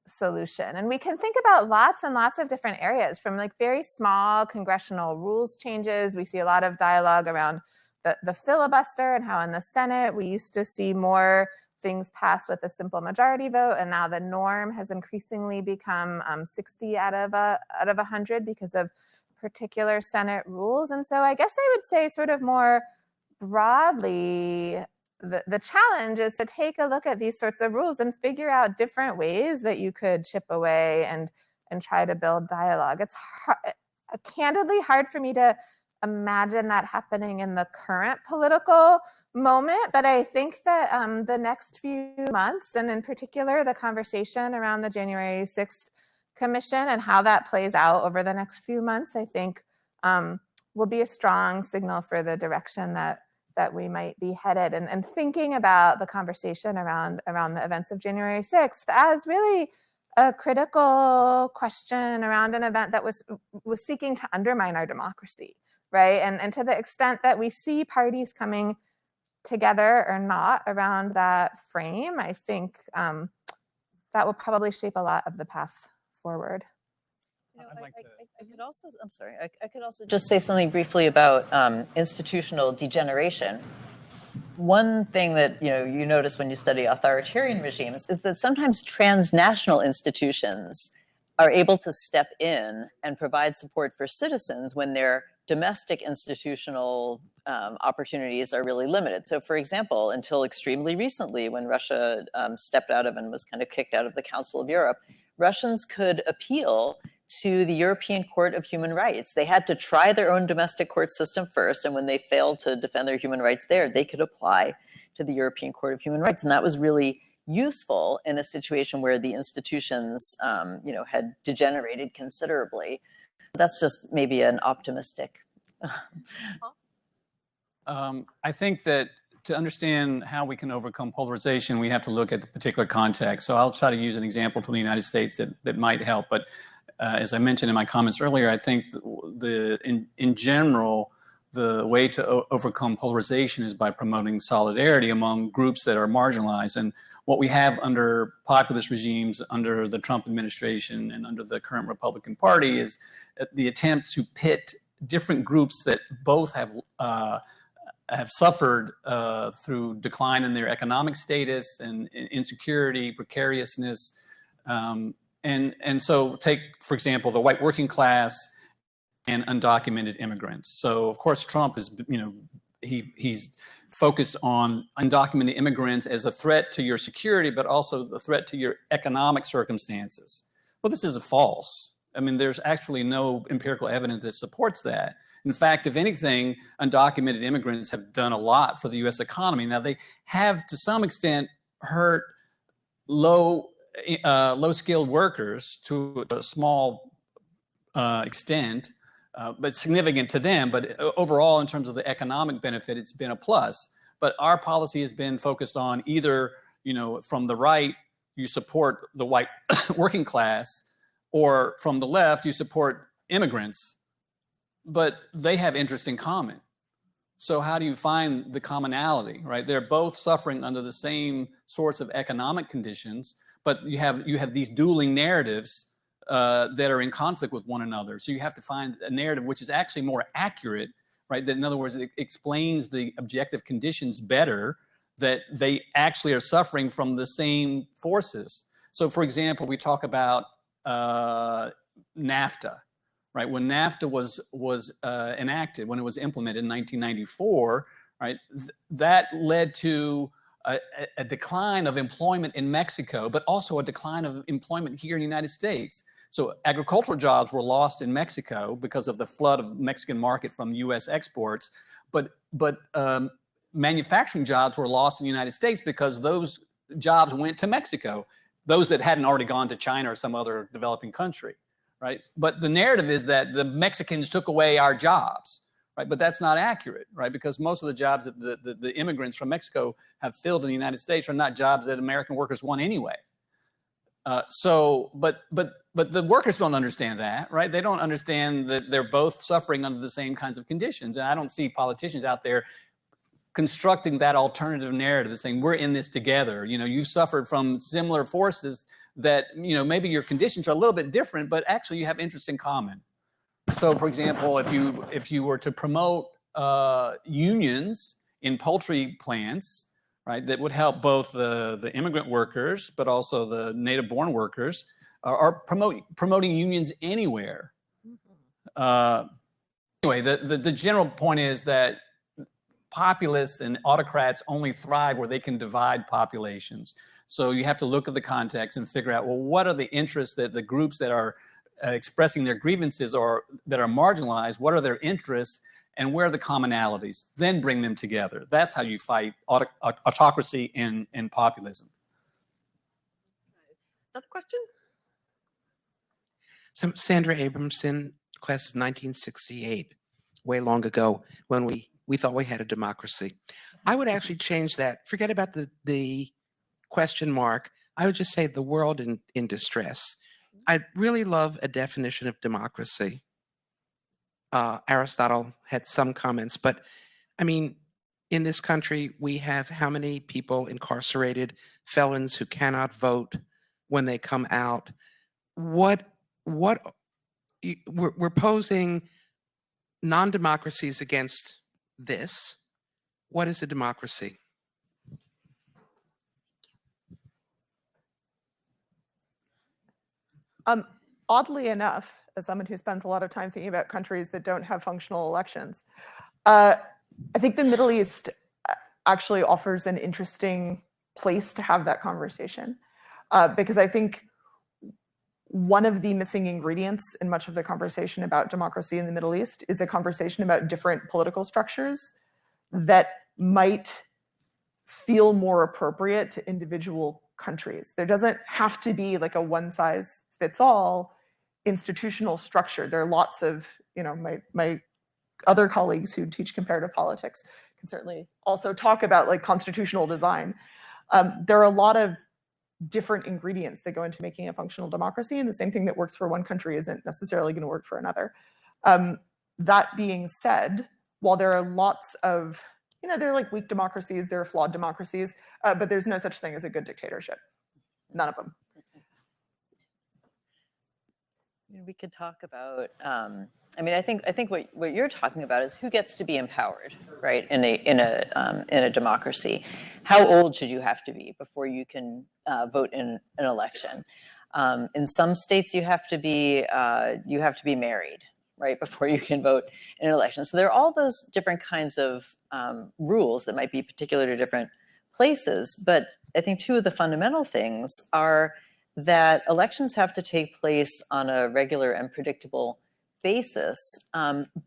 solution. And we can think about lots and lots of different areas, from like very small congressional rules changes. We see a lot of dialogue around the filibuster and how in the Senate we used to see more things passed with a simple majority vote, and now the norm has increasingly become 60 out of 100 because of particular Senate rules. And so I guess I would say sort of more broadly, the challenge is to take a look at these sorts of rules and figure out different ways that you could chip away and try to build dialogue. It's candidly hard for me to imagine that happening in the current political moment, but I think that the next few months, and in particular the conversation around the January 6th Commission and how that plays out over the next few months, I think will be a strong signal for the direction that we might be headed. And thinking about the conversation around the events of January 6th as really a critical question around an event that was seeking to undermine our democracy, right? And to the extent that we see parties coming together or not around that frame, I think that will probably shape a lot of the path forward. I could also, I'm sorry, I could also just say something briefly about institutional degeneration. One thing that you notice when you study authoritarian regimes is that sometimes transnational institutions are able to step in and provide support for citizens when their domestic institutional opportunities are really limited. So for example, until extremely recently, when Russia stepped out of and was kind of kicked out of the Council of Europe, Russians could appeal to the European Court of Human Rights. They had to try their own domestic court system first, and when they failed to defend their human rights there, they could apply to the European Court of Human Rights. And that was really useful in a situation where the institutions had degenerated considerably. That's just maybe an optimistic. I think that to understand how we can overcome polarization, we have to look at the particular context. So I'll try to use an example from the United States that might help. But as I mentioned in my comments earlier, I think in general, the way to overcome polarization is by promoting solidarity among groups that are marginalized. And what we have under populist regimes, under the Trump administration and under the current Republican Party is the attempt to pit different groups that both have suffered through decline in their economic status and insecurity, precariousness. And so take, for example, the white working class and undocumented immigrants. So of course, Trump is, he's focused on undocumented immigrants as a threat to your security, but also the threat to your economic circumstances. Well, this is false. I mean, there's actually no empirical evidence that supports that. In fact, if anything, undocumented immigrants have done a lot for the U.S. economy. Now, they have, to some extent, hurt low-skilled workers to a small extent, but significant to them. But overall, in terms of the economic benefit, it's been a plus. But our policy has been focused on either, from the right, you support the white working class, or from the left, you support immigrants. But they have interests in common. So how do you find the commonality, right? They're both suffering under the same sorts of economic conditions, but you have these dueling narratives that are in conflict with one another. So you have to find a narrative which is actually more accurate, right? That in other words, it explains the objective conditions better, that they actually are suffering from the same forces. So for example, we talk about NAFTA. Right, when NAFTA was enacted, when it was implemented in 1994, right, that led to a decline of employment in Mexico, but also a decline of employment here in the United States. So agricultural jobs were lost in Mexico because of the flood of Mexican market from U.S. exports, but manufacturing jobs were lost in the United States because those jobs went to Mexico, those that hadn't already gone to China or some other developing country. Right? But the narrative is that the Mexicans took away our jobs, right? But that's not accurate, right? Because most of the jobs that the immigrants from Mexico have filled in the United States are not jobs that American workers want anyway. But the workers don't understand that, right? They don't understand that they're both suffering under the same kinds of conditions. And I don't see politicians out there constructing that alternative narrative, saying we're in this together. You suffered from similar forces that, maybe your conditions are a little bit different, but actually you have interests in common. So for example, if you were to promote unions in poultry plants, right, that would help both the immigrant workers, but also the native-born workers, are promoting unions anywhere. Anyway, the general point is that populists and autocrats only thrive where they can divide populations. So you have to look at the context and figure out, well, what are the interests that the groups that are expressing their grievances or that are marginalized, what are their interests, and where are the commonalities? Then bring them together. That's how you fight autocracy and populism. Another question? So Sandra Abramson, class of 1968, way long ago, when we thought we had a democracy. I would actually change that. Forget about the question mark. I would just say the world in distress. I'd really love a definition of democracy. Aristotle had some comments, but I mean, in this country, we have how many people incarcerated, felons who cannot vote when they come out? We're posing non-democracies against this. What is a democracy? Oddly enough, as someone who spends a lot of time thinking about countries that don't have functional elections, I think the Middle East actually offers an interesting place to have that conversation, because I think one of the missing ingredients in much of the conversation about democracy in the Middle East is a conversation about different political structures that might feel more appropriate to individual countries. There doesn't have to be like a one-size-fits-all institutional structure. There are lots of, my other colleagues who teach comparative politics can certainly also talk about like constitutional design. There are a lot of different ingredients that go into making a functional democracy, and the same thing that works for one country isn't necessarily going to work for another. That being said, while there are lots of, there are like weak democracies, there are flawed democracies, but there's no such thing as a good dictatorship. None of them. We could talk about, I think what you're talking about is who gets to be empowered, right, in a democracy. How old should you have to be before you can vote in an election? In some states, you have to be married, right, before you can vote in an election. So there are all those different kinds of rules that might be particular to different places. But I think two of the fundamental things are that elections have to take place on a regular and predictable basis,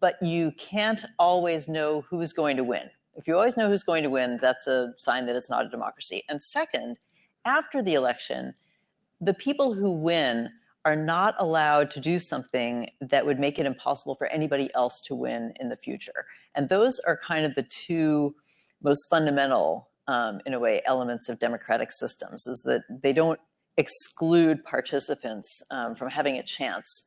but you can't always know who's going to win. If you always know who's going to win, that's a sign that it's not a democracy. And second, after the election, the people who win are not allowed to do something that would make it impossible for anybody else to win in the future. And those are kind of the two most fundamental, in a way, elements of democratic systems, is that they don't exclude participants from having a chance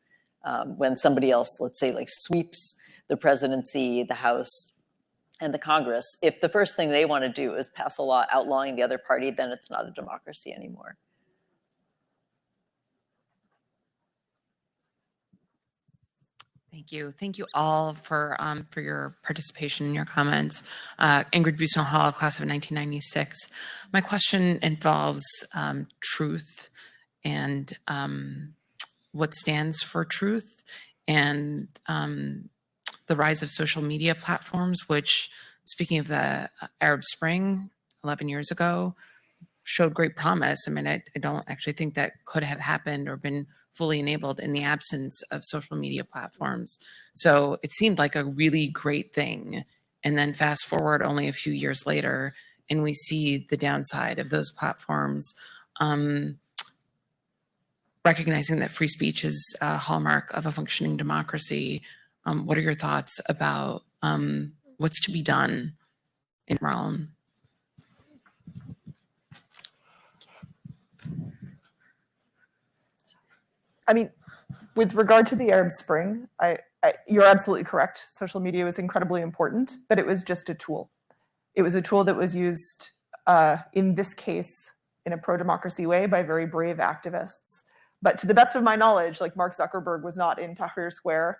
when somebody else, let's say, like sweeps the presidency, the House, and the Congress. If the first thing they want to do is pass a law outlawing the other party, then it's not a democracy anymore. Thank you. Thank you all for your participation and your comments. Ingrid Busson Hall, class of 1996. My question involves truth and what stands for truth, and the rise of social media platforms, which, speaking of the Arab Spring 11 years ago, showed great promise. I mean, I don't actually think that could have happened or been fully enabled in the absence of social media platforms. So it seemed like a really great thing. And then fast forward only a few years later, and we see the downside of those platforms, recognizing that free speech is a hallmark of a functioning democracy. What are your thoughts about what's to be done in the realm? I mean, with regard to the Arab Spring, you're absolutely correct. Social media was incredibly important, but it was just a tool. It was a tool that was used, in this case, in a pro-democracy way by very brave activists. But to the best of my knowledge, like Mark Zuckerberg was not in Tahrir Square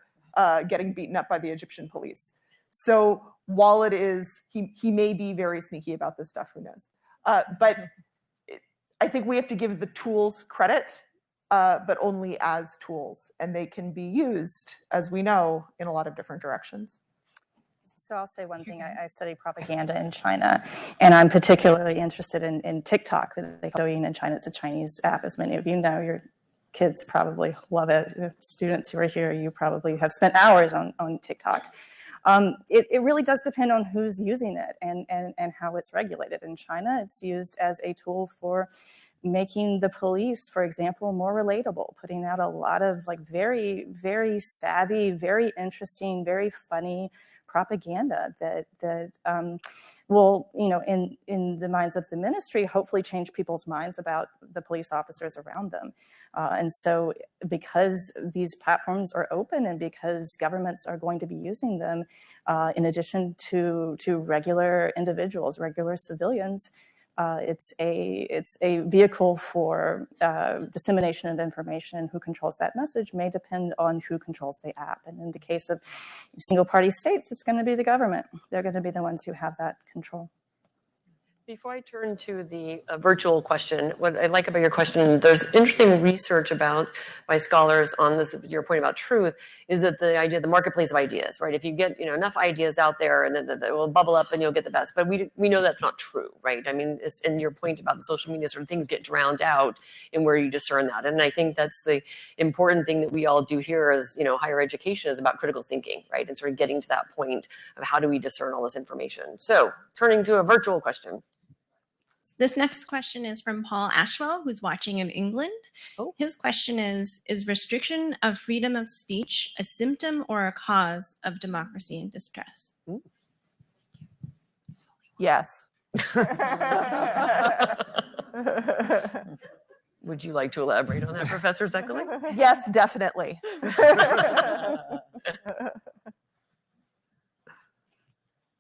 getting beaten up by the Egyptian police. So while it is, he may be very sneaky about this stuff, who knows? But I think we have to give the tools credit, but only as tools, and they can be used, as we know, in a lot of different directions. So I'll say one thing. I study propaganda in China, and I'm particularly interested in TikTok. They call it in China. It's a Chinese app, as many of you know. Your kids probably love it. Students who are here, you probably have spent hours on TikTok. It really does depend on who's using it and how it's regulated. In China, it's used as a tool for making the police, for example, more relatable, putting out a lot of like very, very savvy, very interesting, very funny propaganda that will, in the minds of the ministry, hopefully change people's minds about the police officers around them. And so because these platforms are open and because governments are going to be using them, in addition to regular individuals, regular civilians, it's a vehicle for dissemination of information. Who controls that message may depend on who controls the app. And in the case of single-party states, it's going to be the government. They're going to be the ones who have that control. Before I turn to the virtual question, what I like about your question, there's interesting research by scholars on this, your point about truth, is that the idea, the marketplace of ideas, right? If you get enough ideas out there and then they will bubble up and you'll get the best. But we know that's not true, right? I mean, and your point about the social media, sort of things get drowned out in where you discern that. And I think that's the important thing that we all do here as, higher education is about critical thinking, right? And sort of getting to that point of how do we discern all this information. So turning to a virtual question. This next question is from Paul Ashwell, who's watching in England. Oh. His question is restriction of freedom of speech a symptom or a cause of democracy in distress? Ooh. Yes. Would you like to elaborate on that, Professor Zeckerling? Yes, definitely.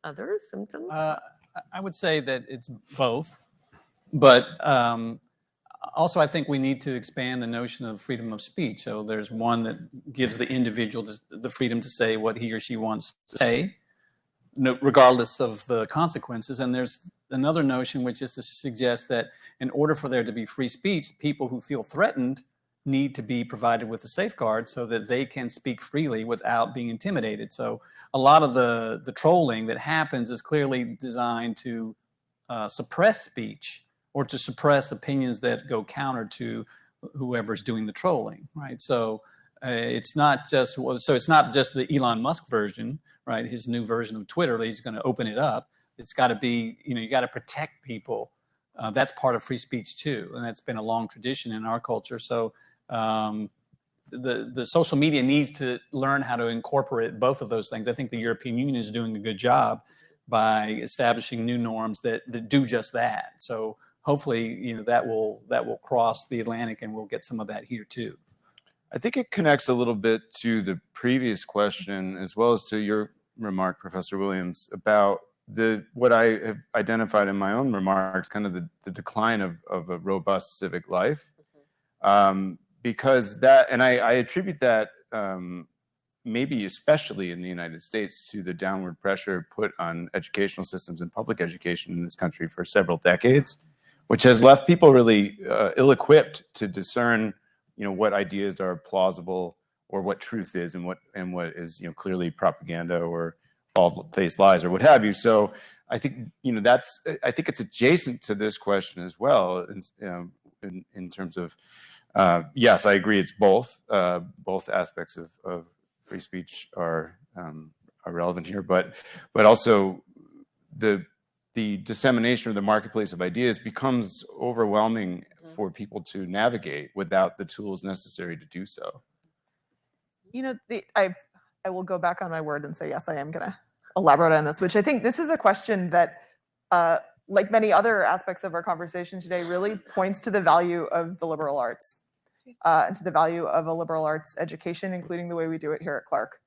Other symptoms? I would say that it's both. But also, I think we need to expand the notion of freedom of speech. So there's one that gives the individual the freedom to say what he or she wants to say, regardless of the consequences. And there's another notion, which is to suggest that in order for there to be free speech, people who feel threatened need to be provided with a safeguard so that they can speak freely without being intimidated. So a lot of the trolling that happens is clearly designed to suppress speech, or to suppress opinions that go counter to whoever's doing the trolling, right? So it's not just the Elon Musk version, right? His new version of Twitter, he's going to open it up. It's got to be, you got to protect people. That's part of free speech too, and that's been a long tradition in our culture. So the social media needs to learn how to incorporate both of those things. I think the European Union is doing a good job by establishing new norms that do just that. So hopefully, that will cross the Atlantic and we'll get some of that here too. I think it connects a little bit to the previous question, as well as to your remark, Professor Williams, about what I have identified in my own remarks, kind of the decline of a robust civic life. Because that, and I attribute that maybe especially in the United States to the downward pressure put on educational systems and public education in this country for several decades, which has left people really ill-equipped to discern, what ideas are plausible or what truth is and what is, clearly propaganda or bald-faced lies or what have you. So I think, I think it's adjacent to this question as well, in terms of, yes, I agree. It's both aspects of free speech are relevant here, but also the dissemination of the marketplace of ideas becomes overwhelming for people to navigate without the tools necessary to do so. I will go back on my word and say, yes, I am going to elaborate on this, which I think this is a question that, like many other aspects of our conversation today, really points to the value of the liberal arts and to the value of a liberal arts education, including the way we do it here at Clark.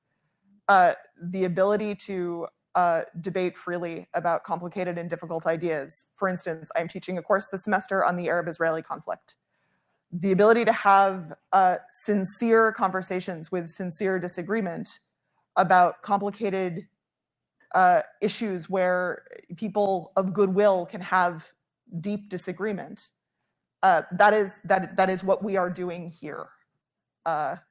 The ability to debate freely about complicated and difficult ideas. For instance, I'm teaching a course this semester on the Arab-Israeli conflict. The ability to have sincere conversations with sincere disagreement about complicated issues where people of goodwill can have deep disagreement. That is what we are doing here,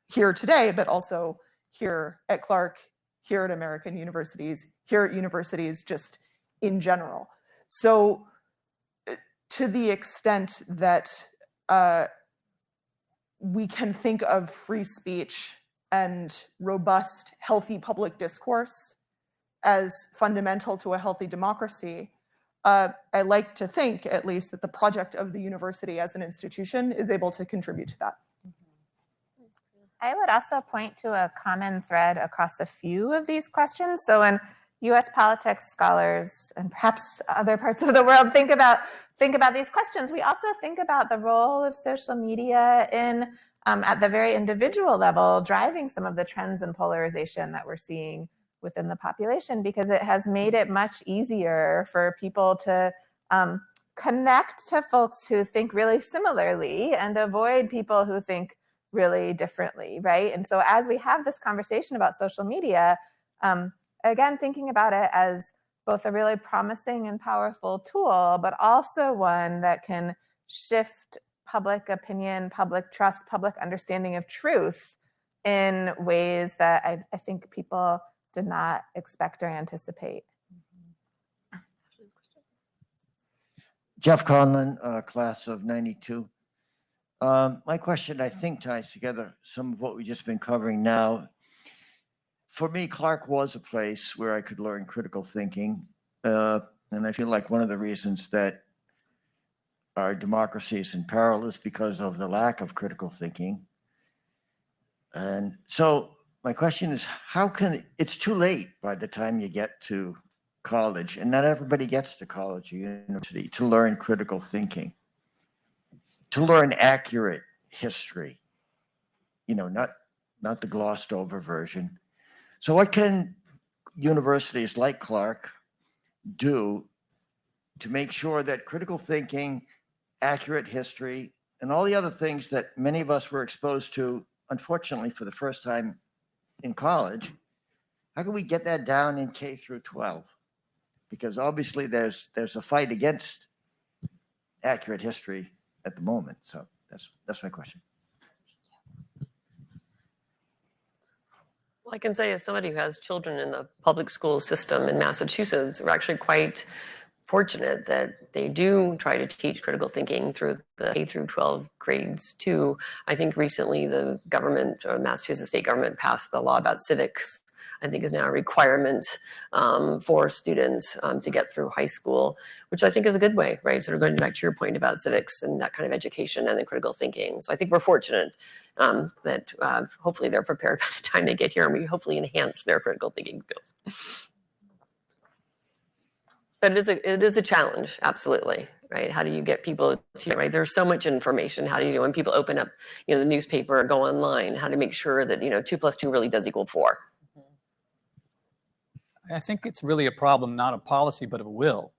here today, but also here at Clark, here at American universities, here at universities just in general. So to the extent that we can think of free speech and robust, healthy public discourse as fundamental to a healthy democracy, I like to think, at least, that the project of the university as an institution is able to contribute to that. I would also point to a common thread across a few of these questions. So when US politics scholars and perhaps other parts of the world think about these questions, we also think about the role of social media in, at the very individual level, driving some of the trends and polarization that we're seeing within the population, because it has made it much easier for people to connect to folks who think really similarly and avoid people who think really differently, right? And so as we have this conversation about social media, again, thinking about it as both a really promising and powerful tool, but also one that can shift public opinion, public trust, public understanding of truth in ways that I think people did not expect or anticipate. Jeff Conlon, class of 92. My question, I think, ties together some of what we've just been covering now. For me, Clark was a place where I could learn critical thinking. And I feel like one of the reasons that our democracy is in peril is because of the lack of critical thinking. And so my question is, how can, it's too late by the time you get to college, and not everybody gets to college or university, to learn critical thinking, to learn accurate history, you know, not the glossed over version. So what can universities like Clark do to make sure that critical thinking, accurate history, and all the other things that many of us were exposed to, unfortunately, for the first time in college, how can we get that down in K through 12? Because obviously there's a fight against accurate history at the moment. So that's my question. Well, I can say as somebody who has children in the public school system in Massachusetts, we're actually quite fortunate that they do try to teach critical thinking through the K through 12 grades too. I think recently the government, or Massachusetts state government, passed a law about civics. I think is now a requirement for students to get through high school, which I think is a good way, right? Sort of going back to your point about civics and that kind of education and then critical thinking. So I think we're fortunate that hopefully they're prepared by the time they get here, and we hopefully enhance their critical thinking skills. But it is a challenge, absolutely, right? How do you get people to, right? There's so much information. How do you, when people open up, the newspaper or go online, how to make sure that, 2 + 2 really does equal 4? I think it's really a problem, not of policy, but of will,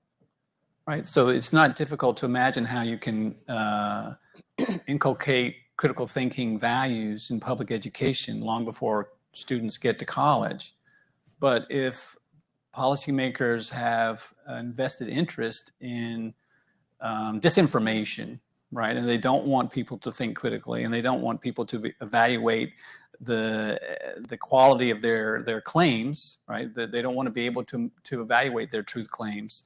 right? So it's not difficult to imagine how you can inculcate critical thinking values in public education long before students get to college. But if policymakers have invested interest in disinformation, right, and they don't want people to think critically, and they don't want people to evaluate the quality of their claims, right? That they don't want to be able to evaluate their truth claims,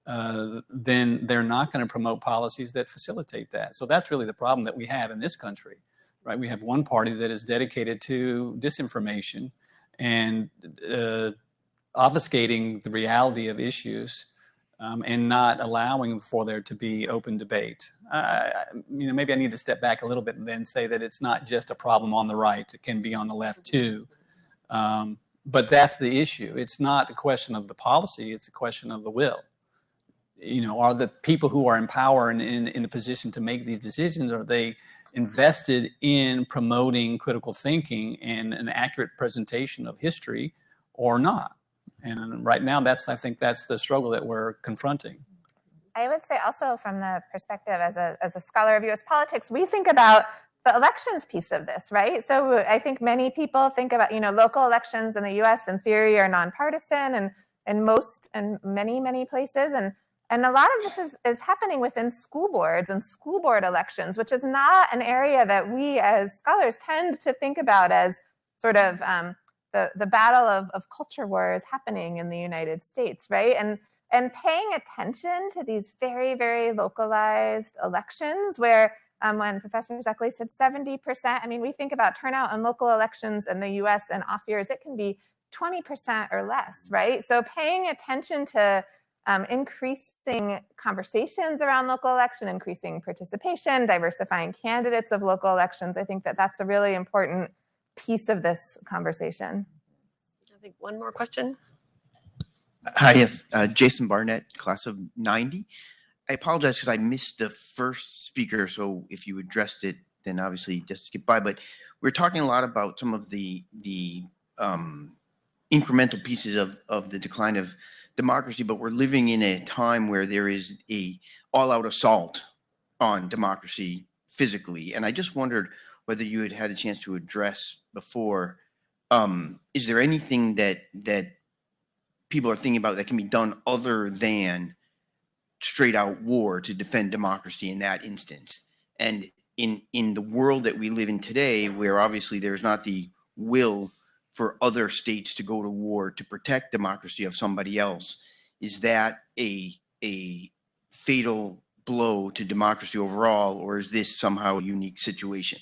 then they're not going to promote policies that facilitate that. So that's really the problem that we have in this country, right? We have one party that is dedicated to disinformation and obfuscating the reality of issues and not allowing for there to be open debate. Maybe I need to step back a little bit and then say that it's not just a problem on the right. It can be on the left too. But that's the issue. It's not the question of the policy. It's a question of the will. Are the people who are in power and in a position to make these decisions, are they invested in promoting critical thinking and an accurate presentation of history or not? And right now, I think that's the struggle that we're confronting. I would say also from the perspective as a scholar of US politics, we think about the elections piece of this, right? So I think many people think about, local elections in the US in theory are nonpartisan, most and many places. And a lot of this is happening within school boards and school board elections, which is not an area that we as scholars tend to think about as sort of the battle of culture wars happening in the United States, right? And paying attention to these very localized elections where when Professor Zuckley said 70%, I mean, we think about turnout in local elections in the US and off years, it can be 20% or less, right? So paying attention to increasing conversations around local election, increasing participation, diversifying candidates of local elections, I think that that's a really important piece of this conversation. I think one more question. Hi, yes, Jason Barnett, class of 90. I apologize because I missed the first speaker, so if you addressed it, then obviously just skip by. But we're talking a lot about some of the incremental pieces of the decline of democracy, but we're living in a time where there is a all-out assault on democracy physically. And I just wondered whether you had had a chance to address before, is there anything that people are thinking about that can be done other than straight out war to defend democracy in that instance? And in the world that we live in today, where obviously there's not the will for other states to go to war to protect democracy of somebody else, is that a fatal blow to democracy overall, or is this somehow a unique situation?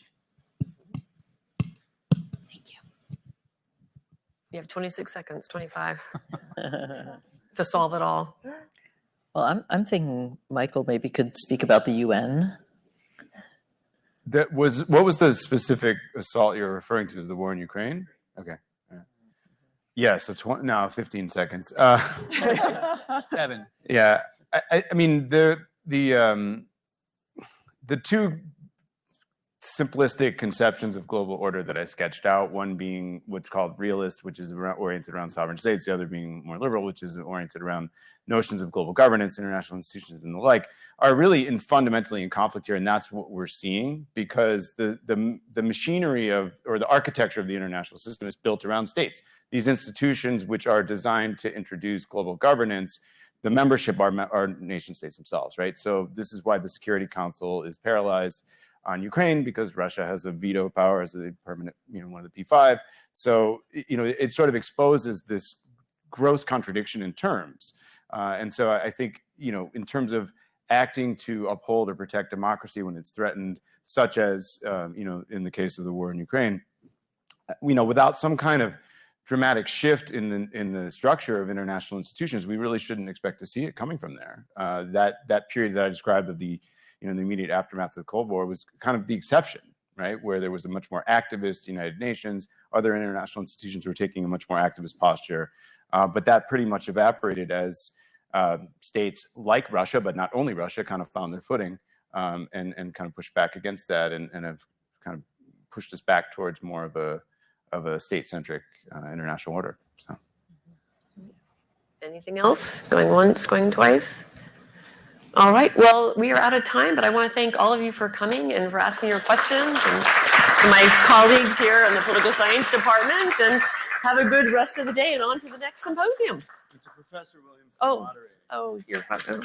Thank you. You have 26 seconds, 25, to solve it all. Well, I'm thinking Michael maybe could speak about the UN. What was the specific assault you're referring to? Is the war in Ukraine? Okay. Yeah. So 15 seconds. 7. Yeah. I mean the two simplistic conceptions of global order that I sketched out, one being what's called realist, which is oriented around sovereign states, the other being more liberal, which is oriented around notions of global governance, international institutions, and the like, are really fundamentally in conflict here. And that's what we're seeing, because the machinery or the architecture of the international system is built around states. These institutions, which are designed to introduce global governance, the membership are nation states themselves, right? So this is why the Security Council is paralyzed on Ukraine, because Russia has a veto power as a permanent, one of the P5. So, it sort of exposes this gross contradiction in terms. And so I think, in terms of acting to uphold or protect democracy when it's threatened, such as, in the case of the war in Ukraine, without some kind of dramatic shift in the structure of international institutions, we really shouldn't expect to see it coming from there. That period that I described of the the immediate aftermath of the Cold War was kind of the exception, right? Where there was a much more activist United Nations, other international institutions were taking a much more activist posture, but that pretty much evaporated as states like Russia, but not only Russia, kind of found their footing and kind of pushed back against that and have kind of pushed us back towards more of a state-centric international order. So, anything else? Going once, going twice? All right, well, we are out of time, but I want to thank all of you for coming and for asking your questions, and my colleagues here in the political science department, and have a good rest of the day and on to the next symposium. it's Professor Williams. Oh, you're welcome.